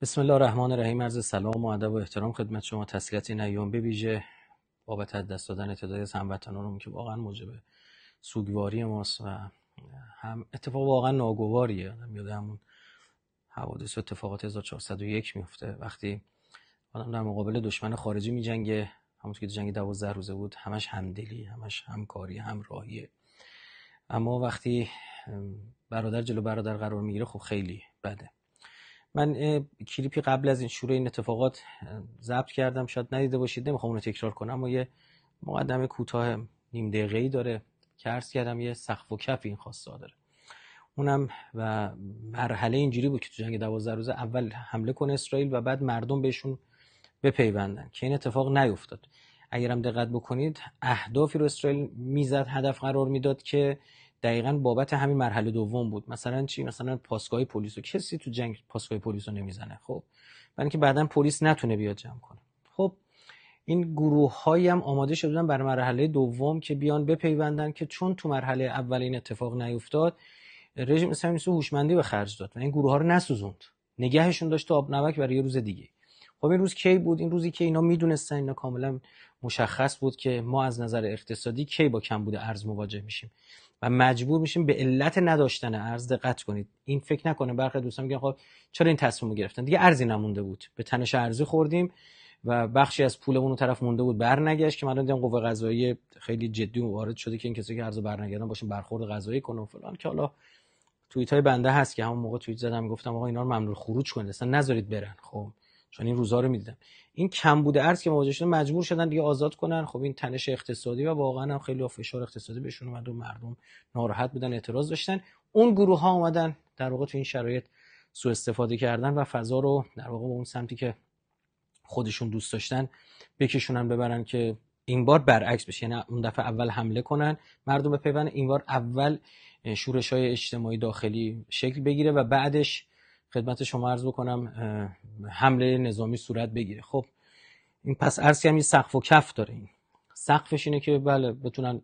بسم الله الرحمن الرحیم. عرض سلام و ادب و احترام خدمت شما. تسلیت این ایام به ویژه بابت از دست دادن تعدادی از هموطنانم که واقعا موجب سوگواری ماست و هم اتفاق واقعا ناگواریه. یاد همون حوادث و اتفاقات 1401 میفته وقتی آدم در مقابل دشمن خارجی میجنگه، همونطور که جنگ 12 روزه بود، همش همدلی، همش همکاری، همراهیه. اما وقتی برادر جلو برادر قرار میگیره خب خیلی بده. من کلیپی قبل از این شروع این اتفاقات ضبط کردم، شاید ندیده باشید، نمیخوام اونو تکرار کنم، اما یه مقدمه کوتاه نیم دقیقه‌ای داره که عرض کردم یه سقف و کف این خواسته داره. اونم و مرحله اینجوری بود که تو جنگ 12 روزه اول حمله کنه اسرائیل و بعد مردم بهشون بپیوندن که این اتفاق نیفتاد. اگرم دقت بکنید اهدافی رو اسرائیل میزد، هدف قرار میداد که دقیقاً بابت همین مرحله دوم بود. مثلا چی؟ مثلا پاسگاه پلیس رو کسی تو جنگ پاسگاه پلیس رو نمیزنه، خب برای اینکه بعداً پلیس نتونه بیاد جمع کنه. خب این گروه‌هایی هم آماده شدن برای مرحله دوم که بیان بپیوندن، که چون تو مرحله اول این اتفاق نیفتاد رژیم اسلامی هوشمندی به خرج داد و این گروه‌ها رو نسوزوند، نگهشون داشت تا آب نمک برای یه روز دیگه. خب این روز کی بود؟ این روزی که اینا میدونستن، اینا کاملا مشخص بود که ما از نظر اقتصادی کی با کمبود ارز مواجه میشیم و مجبور میشیم به علت نداشتن ارز. دقت کنید، این فکر نکنه برخی دوستان میگن خب چرا این تصمیمو گرفتن، دیگه ارزی نمونده بود، به تنش ارزی خوردیم و بخشی از پولمون اون طرف مونده بود برنگشت، که من دیدم قوه قضاییه خیلی جدی وارد شده که این کسی که ارز برنگردن باشون برخورد قضایی کنه و فلان، که حالا توییتای بنده هست که همون موقع توییت زدم گفتم آقا اینا رو ممنوع خروج کنید، اصلا نذارید برن، خب چون این روزا رو میدیدم. این کمبود ارز که مواجه شدن مجبور شدن دیگه آزاد کنن. خب این تنش اقتصادی و واقعا هم خیلی فشار اقتصادی بهشون اومد و مردم ناراحت بودن، اعتراض داشتن. اون گروه ها اومدن در واقع تو این شرایط سوء استفاده کردن و فضا رو در واقع به اون سمتی که خودشون دوست داشتن بکشونن، ببرن که این بار برعکس بشه. یعنی اون دفعه اول حمله کنن، مردم بپیوندن، این بار اول شورش‌های اجتماعی داخلی شکل بگیره و بعدش خدمت شما عرض بکنم حمله نظامی صورت بگیره. خب این پس عرض کردم این سقف و کف داره. این سقفش اینه که بله بتونن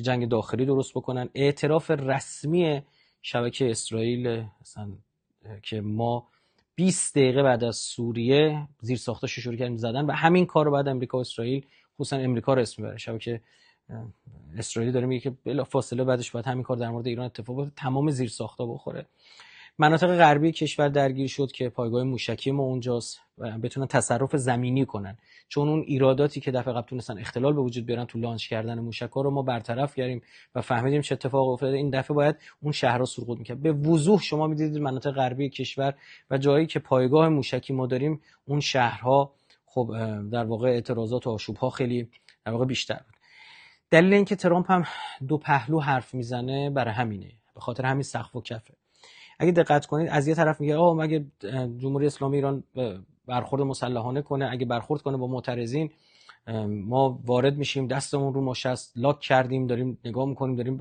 جنگ داخلی درست بکنن. اعتراف رسمی شبکه اسرائیل مثلا که ما 20 دقیقه بعد از سوریه زیر ساختاشو شروع کردیم زدن و همین کار رو بعد امریکا و اسرائیل، خصوصا امریکا رو اسم میبره، شبکه اسرائیلی داره میگه که بلا فاصله بعدش باید همین کار در مورد ایران اتفاق بیفته، تمام زیر ساختا بخوره. مناطق غربی کشور درگیر شد که پایگاه موشکی ما اونجاست و بتونن تصرف زمینی کنن، چون اون ایراداتی که دفعه قبل تونستن اختلال به وجود بیارن تو لانچ کردن موشک‌ها رو ما برطرف کردیم و فهمیدیم چه اتفاقی افتاده. این دفعه باید اون شهرها سقوط می‌کرد. به وضوح شما می‌دیدید مناطق غربی کشور و جایی که پایگاه موشکی ما داریم، اون شهرها خب در واقع اعتراضات و آشوب‌ها خیلی در واقع بیشتر بود. دلیل اینکه ترامپ هم دو پهلو حرف میزنه برای همینه، به خاطر همین سقف و کفه. اگه دقت کنید از یه طرف میگه مگه جمهوری اسلامی ایران برخورد مسلحانه کنه، اگه برخورد کنه با معترضین ما وارد میشیم، دستمون رو مشست لاک کردیم، داریم نگاه میکنیم، داریم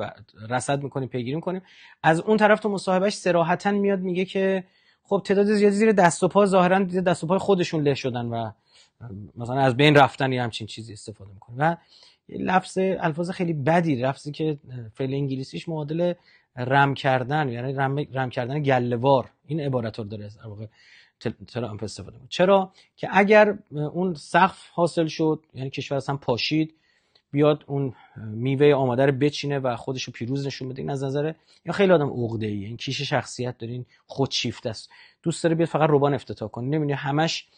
رصد میکنیم، پیگیری میکنیم. از اون طرف تو مصاحبهش صراحتا میاد میگه که خب تعداد زیادی زیر دست و پا، ظاهرا دست و پای خودشون له شدن و مثلا از بین رفتن یا همچین چیزی استفاده میکنه و الفاظ خیلی بدی، لفظی که فعل انگلیسیش معادل رم کردن، یعنی رم کردن گله‌وار، این عبارت رو داره از واقع ترامپ استفاده میکنه. چرا که اگر اون سقف حاصل شد، یعنی کشور اصلا پاشید، بیاد اون میوه آماده رو بچینه و خودش رو پیروز نشون بده، این از نظر یا خیلی آدم عقده‌ایه، این کیش شخصیت دارین، خودشیفته است، دوست داره بیاد فقط ربان افتتاح کنه، نمیدونی همش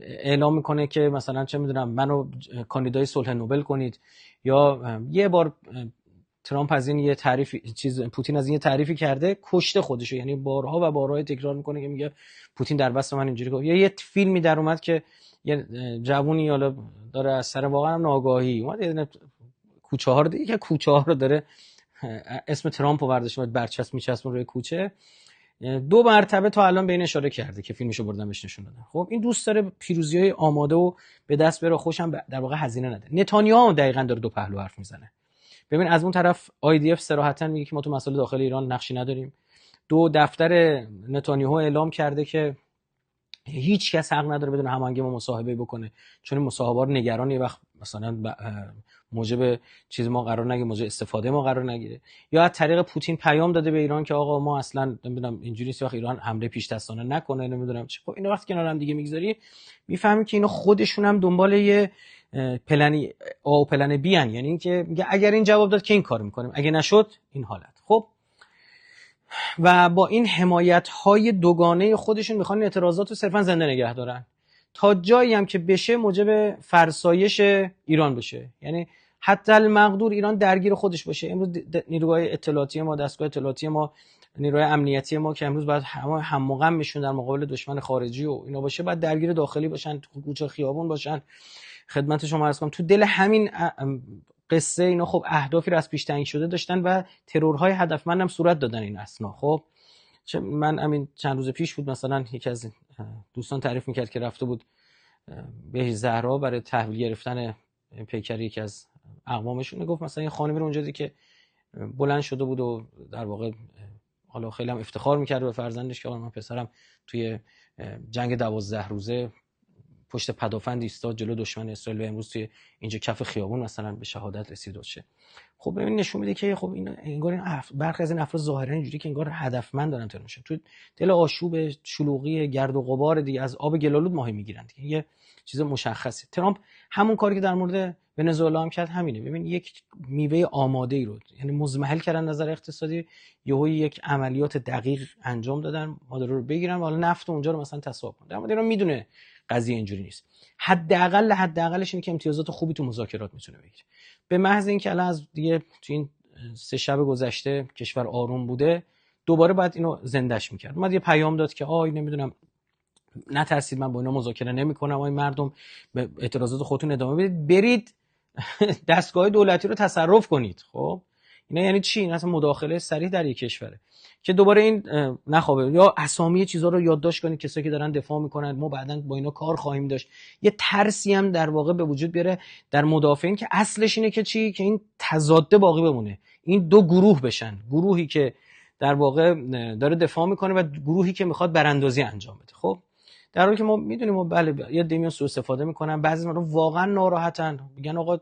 اعلام میکنه که مثلا چه میدونم منو کاندیدای صلح نوبل کنید. یا یه بار ترامپ از این یه تعریف پوتین از این یه تعریفی کرده، کشته خودشو، یعنی بارها و بارها تکرار میکنه که میگه پوتین در وسط من اینجوری گفت. یا یه فیلمی در اومد که یه جوونی حالا داره از سر واقعا هم ناگاهی اومد یه کوچه ها رو دیگه، کوچه ها رو داره اسم ترامپ رو برداشته برچسب میچسبونه روی کوچه، 2 مرتبه تا الان به این اشاره کرده که فیلمشو بردن بهش نشون دادن. خب این دوست داره پیروزی‌های آماده و به دست بره، خوشم در واقع هزینه نده. نتانیاهو دقیقاً داره دو پهلو حرف میزنه. ببین از اون طرف IDF صراحتاً میگه که ما تو مسائل داخل ایران نقشی نداریم. 2 دفتر نتانیاهو اعلام کرده که هیچ کس حق نداره بدون هماهنگی ما مصاحبه بکنه، چون این مصاحبه رو نگران یه وقت مثلا موجب چیز ما قرار نگیره، موجب استفاده ما قرار نگیره. یا از طریق پوتین پیام داده به ایران که آقا ما اصلا نمیدونم اینجوری است، وقت ایران حمله پیش دستانه نکنه نمیدونم چی. خب اینا وقتی کنار هم دیگه میگذاری میفهمی که اینا خودشون هم دنبال یه پلن آ و پلن بی ان، یعنی اینکه میگه اگر این جواب داد که این کارو میکنیم، اگه نشد این حالت. خب و با این حمایت‌های دوگانه خودشون میخوان اعتراضات رو صرفا زنده نگه دارن تا جایی هم که بشه موجب فرسایش ایران بشه، یعنی حتی المقدور ایران درگیر خودش باشه. امروز نیروهای اطلاعاتی ما، دستگاه اطلاعاتی ما، نیروهای امنیتی ما که امروز باید هم و غم میشون در مقابل دشمن خارجی و اینا باشه، باید درگیر داخلی باشن، تو کوچه خیابون باشن. خدمت شما عرض کنم تو دل همین قصه اینا خب اهدافی رو از پیش تعیین شده داشتن و ترورهای هدفمند هم صورت دادن این اسنا. خب من همین چند روز پیش بود مثلا یکی از دوستان تعریف میکرد که رفته بود به زهرا برای تحویل گرفتن پیکر یکی از اقوامشون، گفت مثلا یه خانمی رو اونجا دید که بلند شده بود و در واقع حالا خیلی هم افتخار میکرد به فرزندش که من پسرم توی جنگ 12 روزه پشت پدافند ایستاد جلو دشمن اسرائیل و امروز توی اینجا کف خیابون مثلا به شهادت رسید و چه. خب ببین نشون میده که خب این انگار این برخی از این افراد ظاهرا اینجوری که انگار هدفمند دارن ترور میشن، تو دل آشوب شلوغی گرد و غبار دیگه از آب گلالود ماهی میگیرن دیگه. یه چیز مشخصه. ترامپ همون کاری که در مورد ونزوئلا هم کرد همینه. ببین یک میوه آماده ای رو یعنی مزمحل کردن نظر اقتصادی، یهو یک عملیات دقیق انجام دادن مادرو رو بگیرن و حالا نفت اونجا رو مثلا تصاحب کنن. در مورد ایران میدونه قضیه اینجوری نیست. حداقلش اینه که امتیازات خوبی تو مذاکرات میتونه بگیره. به محض اینکه الان از دیگه تو این 3 شب گذشته کشور آروم بوده، دوباره باید اینو زندهش میکرد. اومد یه پیام داد که نمیدونم نترسید، من با اینا مذاکره نمیکنم، این مردم به اعتراضات خودتون ادامه بدید، برید دستگاه دولتی رو تصرف کنید. خب اینا یعنی چی؟ این اصلا مداخله صریح در یک کشوره که دوباره این نخوابه. یا اسامی چیزا رو یادداشت کنید، کسایی که دارن دفاع میکنن ما بعداً با اینا کار خواهیم داشت. یه ترسی هم در واقع به وجود بیاره در مدافعین که اصلش اینه که چی؟ که این تضاد باقی بمونه، این دو گروه بشن، گروهی که در واقع داره دفاع میکنه و گروهی که میخواد براندازی انجام بده. خب در حالی که ما میدونیم ما بله یه دیمیون سوء استفاده میکنن، بعضی مردم واقعا ناراحتن، میگن آقا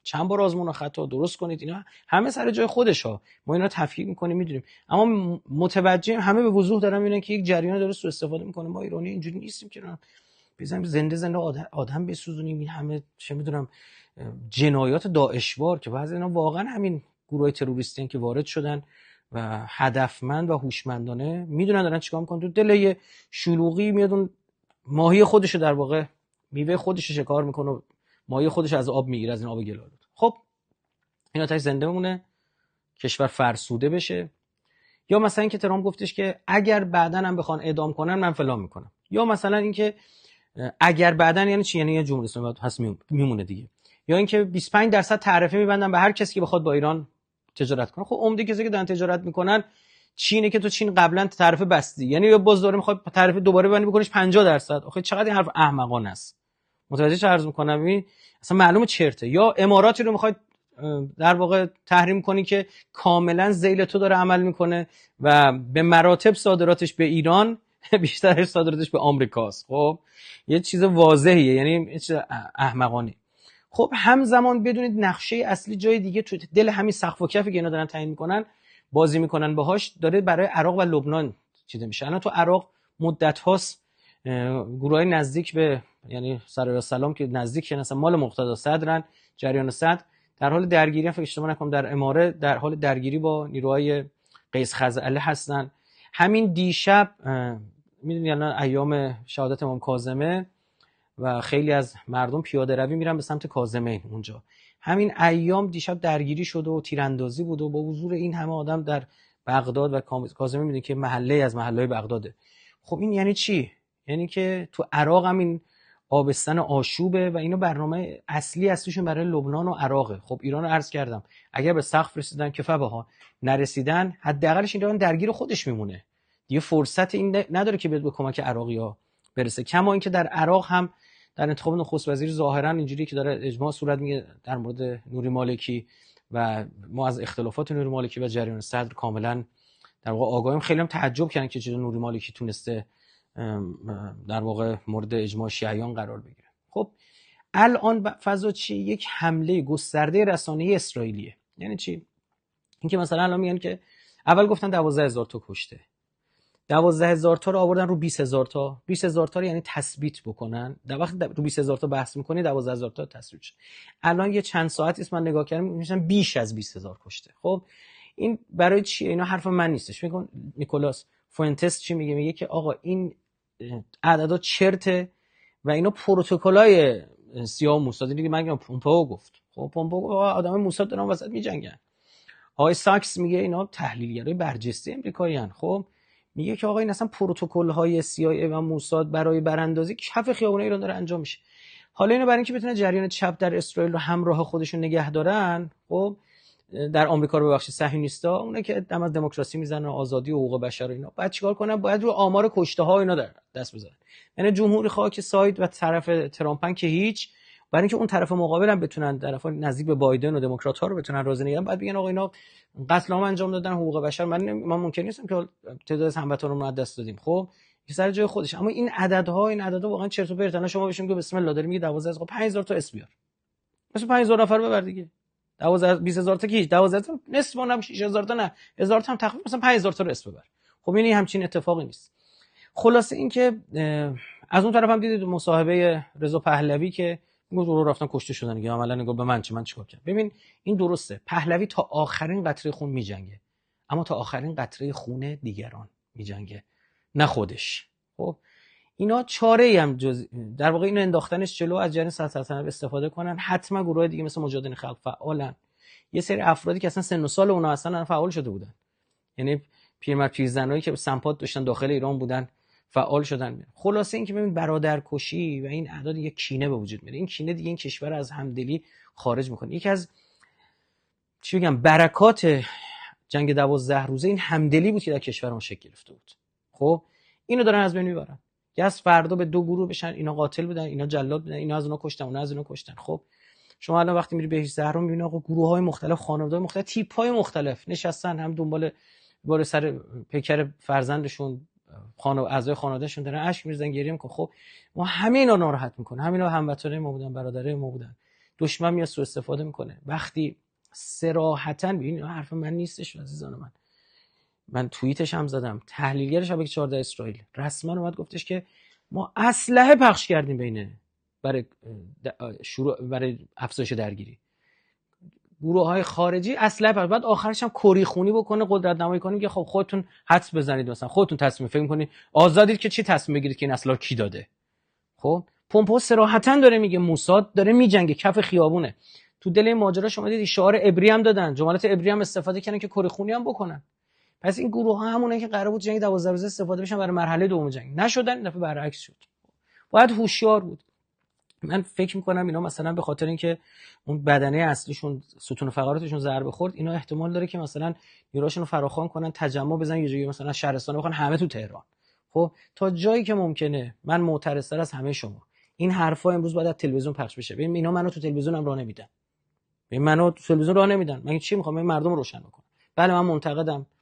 چند بار آزمون و خطا درست کنید، اینا همه سر جای خودش ها، ما اینا رو تفکیک میکنیم میدونیم، اما متوجه همه به وضوح دارن میبینن که یک جریان داره سوء استفاده میکنه. ما ایرانی اینجوری نیستیم که بزنیم زنده آدم بسوزونیم. این همه چه میدونم جنایات داعشوار که بعضی اینا واقعا همین گروه تروریستی که وارد شدن و هدفمند و هوشمندانه میدونن دارن چیکار میکنن، تو دل شلوغی میاد ماهی خودشو در واقع میوه خودشو شکار میکنه و ماهی خودش از آب میگیره، از این آب گلالود. خب این آتش زنده بمونه، کشور فرسوده بشه. یا مثلا اینکه ترامپ گفتش که اگر بعداً هم بخوان اعدام کنن من فلان میکنم. یا مثلا اینکه اگر بعداً یعنی چی؟ یعنی یه جمهوری اسلامی هست میمونه دیگه. یا اینکه 25% تعرفه میبندن به هر کسی که بخواد با ایران تجارت کنه. خب عمده کسی که دارن تجارت میکنن چینه که تو چین قبلا تعرفه بستی، یعنی یا باز داره میخواد تعرفه دوباره ببندی بکنیش 50%. آخه چقدر این حرف احمقانه است. متوجه چه عرض میکنم؟ ببین اصلا معلومه چرته. یا اماراتی رو میخواد در واقع تحریم کنی که کاملا ذیل تو داره عمل میکنه و به مراتب صادراتش به ایران بیشتر صادراتش به آمریکاست. خب یه چیز واضحیه، یعنی یه چیز احمقانه. خب همزمان بدونید نقشه اصلی جای دیگه تو دل همین سقف و کفی که اینا دارن تعیین میکنن بازی میکنن باهاش، داره برای عراق و لبنان چیده میشه. الان تو عراق مدت هاست گروهای نزدیک به یعنی سرای سلام که نزدیک مثلا مال مقتدا صدرن، جریان صدر در حال درگیری، فکر اشتباه نکنم در اماره در حال درگیری با نیروهای قیس خزعله هستن. همین دیشب میدونی الان ایام شهادت امام کاظمه و خیلی از مردم پیاده روی میرن به سمت کاظمین اونجا. همین ایام دیشب درگیری شد و تیراندازی بود و با حضور این همه آدم در بغداد و کاظمین میدونی که محله از محله‌های بغداده. خب این یعنی چی؟ یعنی که تو عراق هم این آبستن آشوبه و اینا برنامه اصلیشون برای لبنان و عراقه. خب ایران رو عرض کردم اگر به سقف رسیدن کفه بها، نرسیدن حداقلش ایران درگیر خودش میمونه دیگه، فرصت این نداره که بیاد به کمک عراقی‌ها برسه. کما اینکه در عراق هم در انتخاب نخست وزیر ظاهرا اینجوری که داره اجماع صورت میگه در مورد نوری مالکی و ما از اختلافات نوری مالکی و جریان صدر کاملا در واقع آگاهیم. خیلی هم تعجب کردن که چطور نوری مالکی تونسته در واقع مورد اجماع شیعیان قرار بگیره. خب الان فضا چی؟ یک حمله گسترده رسانه‌ای اسرائیلیه. یعنی چی؟ اینکه مثلا الان میگن که اول گفتن 12000 تا کشته، 12000 تا رو آوردن رو 20000 تا. 20000 تا رو یعنی تثبیت بکنن. در وقت رو 20000 تا بحث می‌کنی 12000 تا تثبیت شد. الان یه چند ساعتی است من نگاه کردم میشن بیش از 20000 کشته. خب این برای چیه؟ اینا حرف من نیستش. میگم نیکولاس فوئنتس چی میگه؟ میگه که آقا این عددا چرته و اینا پروتکلای سیاه موساد دیگه. من پومپئو گفت. خب پومپئو آدم موساد دارن وسط میجنگن. آقای ساکس میگه اینا تحلیلگرای برجسته امریکاییان. خب میگه که آقا این اصلا پروتکل‌های CIA و موساد برای براندازی کف خیابون ایران داره انجام میشه. حالا اینو برای اینکه بتونه جریان چپ در اسرائیل رو همراه خودشون نگه دارن، خب در آمریکا رو ببخشید صهیونیستا، اونه که دم از دموکراسی میزنن، آزادی و حقوق بشر و اینا، بعد چیکار کنن؟ باید رو آمار کشته ها اینا دست بزنن. یعنی جمهوری خواه که ساید و طرف ترامپن که هیچ، برای اینکه اون طرف مقابل هم بتونن طرف نزدیک به بایدن و دموکرات ها رو بتونن راضی نگه دارن، بعد بگن آقا اینا قتل عام انجام دادن، حقوق بشر. من ممکن نیستم که تعداد از هموطنان رو از دست دادیم. خب سر جای خودش، اما این عددها واقعا چرت و پرتن. شما بهشون میگه بسم الله داری میگه 12 خب 5000 تا اسم بیار، مثلا 5000 نفر ببر دیگه. 20000 تا کی؟ 12 تا نصف اونم 6000 تا نه 1000 تا هم تخفیف، مثلا 5000 تا رو اسم ببر. خب این همچین اتفاقی نیست. خلاصه این که از اون طرف هم دیدید مصاحبه رضا پهلوی که میگه رو رفتن کشته شدن دیگه. عملا نگاه به من چیکار کردم. ببین این درسته، پهلوی تا آخرین قطره خون میجنگه، اما تا آخرین قطره خون دیگران میجنگه، نه خودش. خب اینا چاره‌ای هم جز در واقع اینو انداختنش جلو از جریان سلطنت استفاده کنن. حتما گروه دیگه مثل مجاهدین خلق فعالن، یه سری افرادی که اصلا سن و سال اونها اصلا فعال شده بودن، یعنی پیرمرد پیرزنایی که سمپات داشتن داخل ایران بودن فعال شدن. خلاصه این که ببین برادرکشی و این اعداد یک کینه به وجود میاره. این کینه دیگه این کشور از همدلی خارج میکنه. یکی از چی بگم برکات جنگ 12 روزه این همدلی بود که در کشور ما شکل گرفته بود. خب اینو دارن از بین میبرن. که از فردا به دو گروه بشن، اینا قاتل بودن، اینا جلاد بودن، اینا از اونها کشتن، اونا از اونها کشتن. خب شما الان وقتی میری بهش زهرا میبینی آقا گروه‌های مختلف، خانواده‌های مختلف، تیپ‌های مختلف نشستن، هم دنبال بار سر پیکر فرزندشون، اعضای خانوادهشون دارن اشک میریزن، گریه میکنن. خب ما همه اینا ناراحت میکنه، همینا هموطنای ما بودن، برادرای ما بودن. دشمن میاد سوء استفاده میکنه. وقتی صراحتاً ببین حرف من نیستش عزیزان من توییتش هم زدم، تحلیلگر شبکه 14 اسرائیل رسما اومد گفتش که ما اسلحه پخش کردیم برای افزایش درگیری. گروه‌های خارجی اسلحه پخش، بعد آخرش هم کری خونی بکنه، قدرت نمایی کنه که خب خودتون حدس بزنید، مثلا خودتون تصمیم فکر کنید آزادید که چی تصمیم بگیرید که این اسلحه کی داده. خب پومپئو صراحتاً داره میگه موساد داره میجنگه، کف خیابونه. تو دل این ماجرا شما دیدید شعار عبری هم دادن، جملات عبری هم استفاده کردن که کری خونی هم بکنن. پس این گروه ها همونه که قرار بود جنگ 12 روزه استفاده بشن برای مرحله دوم جنگ، نشدن. این دفعه برعکس شد. باید هوشیار بود. من فکر میکنم اینا مثلا به خاطر اینکه اون بدنه اصلیشون ستون فقراتشون ضربه خورد، اینا احتمال داره که مثلا نیروهاشون رو فراخوان کنن، تجمع بزنن یه جایی مثلا شهرستان بخوان همه تو تهران. خب تا جایی که ممکنه من معترض‌تر از همه شما این حرفا امروز باید تلویزیون پخش بشه. ببین اینا منو تو تلویزیون هم راه نمیدن. ببین منو تو تلویزیون راه نمیدن. من چی میخوام؟ من مردم رو روشن کنم. بله من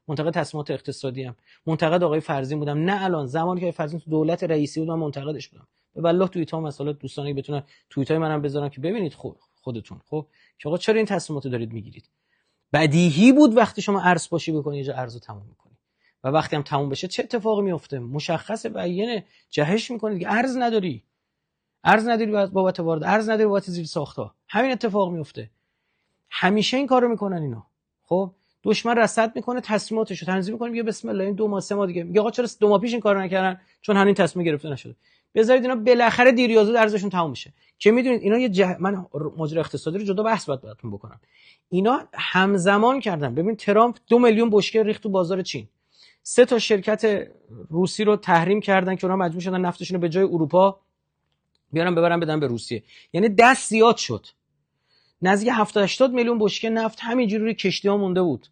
منتقد تصمیمات اقتصادی ام، منتقد آقای فرزین بودم، نه الان زمانی که فرزین تو دولت رئیسی بود من منتقدش بودم. به والله توییت ها مثلا دوستانی بتونن توییت های منم بذارن که ببینید خودتون خب که آقا چرا این تصمیمات رو دارید میگیرید. بدیهی بود وقتی شما ارز پاشی بکنی اینجا ارزو تموم میکنی و وقتی هم تموم بشه چه اتفاقی میفته مشخصه، بیانه جهش میکنید که ارز نداری بابت وارد، ارز نداری بابت زیر ساخت‌ها، همین اتفاق میفته. همیشه این کارو میکنن اینا. خب دشمن رصد میکنه، تصمیماتشو تنظیم میکنه، میگه بسم الله این 2 ماه 3 ماه دیگه، میگه آقا چرا 2 ماه پیش این کارو نکردن؟ چون همین تصمیم گرفته نشده. بذارید اینا بالاخره دیر یا زود ارزششون تموم میشه. که میدونید اینا من ماجرا اقتصادی رو جدا بحث براتون بکنم. اینا همزمان کردن. ببین ترامپ 2 میلیون بشکه ریخت تو بازار چین. 3 تا شرکت روسی رو تحریم کردن که اونها مجبور شدن نفتشون رو به جای اروپا بیارن ببرن بدن به روسیه. یعنی دست زیاد شد. نزدیک 70-80 میلیون بشکه نفت همینجوری روی کشتی‌ها مونده بود.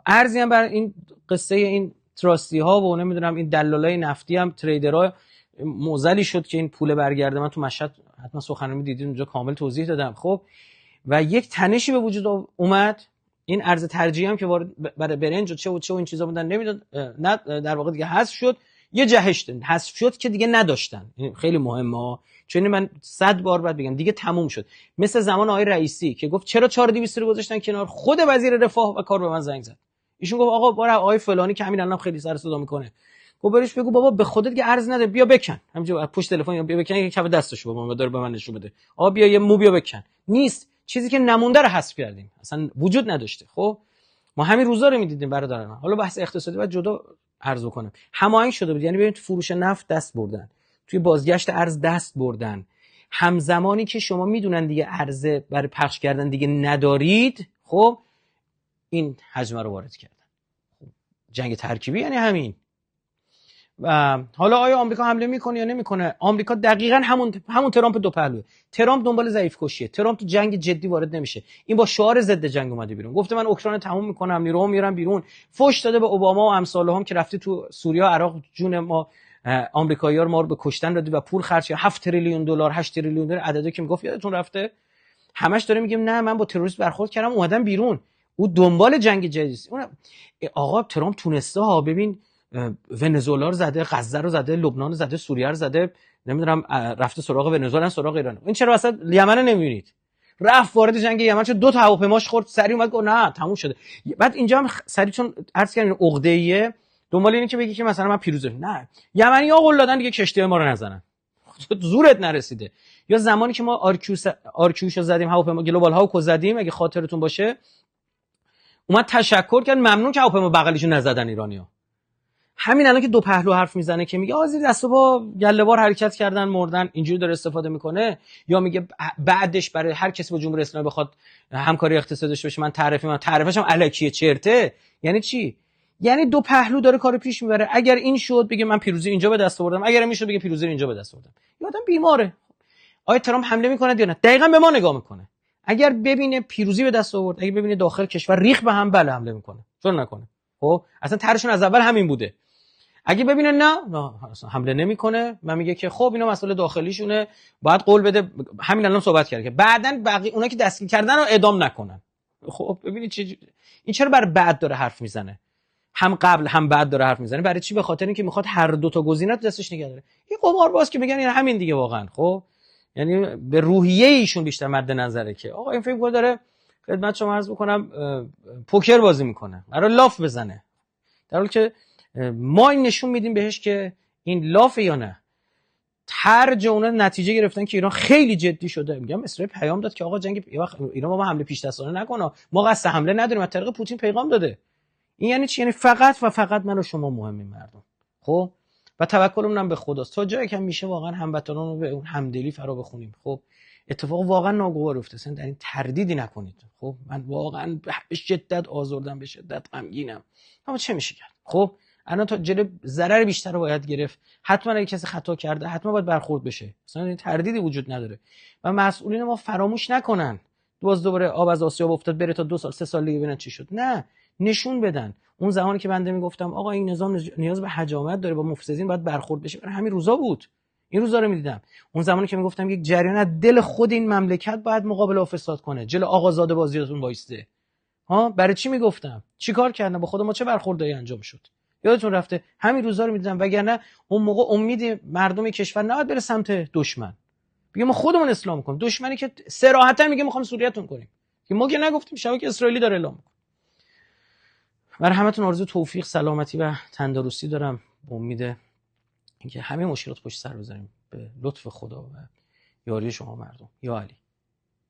ارزی هم بر این قصه این تراستی ها و نمیدونم این دلالای نفتی هم تریدرها موزلی شد که این پول برگرده. من تو مشهد حتما سخنرانی دیدید اونجا کامل توضیح دادم. خب و یک تنشی به وجود اومد. این ارز ترجیحی هم که برای برنج و چه این چیزا بودن نمیداد، نه در واقع دیگه حذف شد. یه جهش حذف شد که دیگه نداشتن. این خیلی مهمه، چون من 100 بار بعد بگم دیگه تموم شد. مثل زمان آقای رئیسی که گفت چرا 4200 رو گذاشتن کنار، خود وزیر رفاه و کار به من زنگ زد. ایشون گفت آقا برو آقای فلانی که همین الان خیلی سر صدا میکنه، گفت برش بگو بابا به خودت که ارز نده، بیا بکن همینجا پشت تلفن، بیا بکن یک کف دستشو بابا داره به من نشون بده، آقا بیا یه مو بیا بکن. نیست، چیزی که نمونده رو حذف کردیم، اصلا وجود نداشته. خب ما همین روزا رو میدیدیم برادران. حالا بحث اقتصادی بعد جدا عرض کنم. هماهنگ شده بود، یعنی ببینید فروش نفت دست بردن، توی بازگشت ارز دست بردن، همزمانی که شما میدونن دیگه ارز برای پخش کردن دیگه ندارید، خب این حجم رو وارد کردن. خب جنگ ترکیبی یعنی همین. و حالا آیا آمریکا حمله میکنه یا نمیکنه؟ آمریکا دقیقاً همون ترامپ دو پهلوه. ترامپ دنبال ضعیف کشیه، ترامپ تو جنگ جدی وارد نمیشه. این با شعار ضد جنگ اومده بیرون، گفته من اوکراین تموم میکنم، نیروام میارم بیرون. فوش داده به اوباما و امثالهم که رفتی تو سوریه و عراق جون ما آمریکایی‌ها ما رو به کشتن دادی و پول خرج کردی، 7 تریلیون دلار 8 تریلیون دلار عددی که میگفت یادتون رفته. همش داره میگیم نه من با تروریست برخورد کردم اومدم بیرون. او دنبال جنگ جدی. اون آقا ترامپ تونسته ها، ببین ونزوئلا رو زده، غزه رو زده، لبنان رو زده، سوریه رو زده، نمیدونم رفته سراغ ونزوئلا، سراغ ایران. این چرا اصلا یمن نمیبینید؟ رفت وارد جنگ یمن شد، 2 تا هواپیماش خورد، سری اومد گفت نه تموم شده. بعد اینجا هم سری چون عرض کردن عقده‌ایه، دنبال اینه که بگی که مثلا من پیروزم. نه، یمنی‌ها قول دادن دیگه کشتی ما رو نزنن، زورت نرسیده. یا زمانی که ما آرکیوشو زدیم، هواپیما گلوبال هاوکو زدیم اگه خاطرتون باشه، اومد تشکر کرد ممنون که هواپیما بغلیشو نزدن ایرانی‌ها. همین الان که دو پهلو حرف میزنه که میگه زیر دست و پا گله‌وار حرکت کردن مردن، اینجوری داره استفاده میکنه، یا میگه بعدش برای هر کسی با جمهوری اسلامی بخواد همکاری اقتصادی داشته باشه من تعرفش هم الکیه چرته. یعنی چی؟ یعنی دو پهلو داره کارو پیش میبره. اگر این شد بگه من پیروزی اینجا به دست آوردم، اگر این شد بگه پیروزی اینجا به دست آوردم. یه آدم بیماره. آیا ترامپ حمله میکنه یا نه؟ دقیقاً به ما نگاه میکنه. اگر ببینه پیروزی به دست آورد، اگه ببینه داخل کشور ریخ به هم، بله حمله میکنه. چون نکنه؟ خب اصلا طرحشون از اول همین بوده. اگه ببینه نه حمله نمیکنه، من میگه که خب اینا مسئله داخلیشونه، باید قول بده. همین الان صحبت کرد که بعدن بقیه اونا که دستگیر کردن رو اعدام نکنن. خب ببینید این چرا برای بعد داره حرف میزنه، هم قبل هم بعد داره حرف میزنه. برای چی؟ به خاطر اینکه میخواد هر دو تا گزینه دستش نگه داره. این قمارباز که میگن این همین دیگه واقعا. خب یعنی به روحیه ایشون بیشتر مد نظره که آقا این فکر کنه داره خدمت شما عرض میکنم پوکر بازی میکنه، قرار لاف بزنه، در حالی که ما این نشون میدیم بهش که این لاف یا نه. هر اونا نتیجه گرفتن که ایران خیلی جدی شده. میگم اسرائیل پیام داد که آقا جنگ یه وقت ایران ما حمله پیش دستانه نکنه، ما قصد حمله نداریم. از طریق پوتین پیغام داده. این یعنی چی؟ یعنی فقط و فقط من و شما مهمیم مردم. خب و توکلمون هم به خداست. تا جایی که میشه واقعا هموطنان رو به اون همدلی فرا بخونیم. خب اتفاق واقعا ناگوار افتاد، در این تردیدی نکنید. خب من واقعا به شدت آزردم، به شدت غمگینم، اما چه میشه کرد؟ خب الان تا جلو ضرر بیشتر رو باید گرفت. حتما اگه کسی خطا کرده حتما باید برخورد بشه، اصلا این تردیدی وجود نداره. و مسئولین ما فراموش نکنن دوباره آب از آسیاب افتاد بره تا 2 سال 3 سال دیگه ببینن چی شد. نه، نشون بدن. اون زمانی که بنده میگفتم آقا این نظام نیاز به حجامت داره، با مفسدین باید برخورد بشه، برای همین روزا بود. این روزا رو میدیدم. اون زمانی که میگفتم یک جریان از دل خود این مملکت باید مقابله و فساد کنه، جلو آقازاده بازیاتون وایسته. برای چی میگفتم؟ چیکار کردن؟ با خود ما چه برخوردایی انجام شد؟ یادتون رفته؟ همین روزا رو میدیدم. وگرنه اون موقع امید مردم کشور نباید بره سمت دشمن، بگه ما خودمون اسلام کنیم. دشمنی که صراحتا میگه میخوام سوریه‌تون کنیم، که ما که نگفتیم، شبکه اسرائیلی داره اعلام میکنه. برای همتون آرزو توفیق، سلامتی و تندرستی دارم، با امید اینکه همه مشکلات پشت سر بذاریم به لطف خدا و یاری شما مردم. یا علی.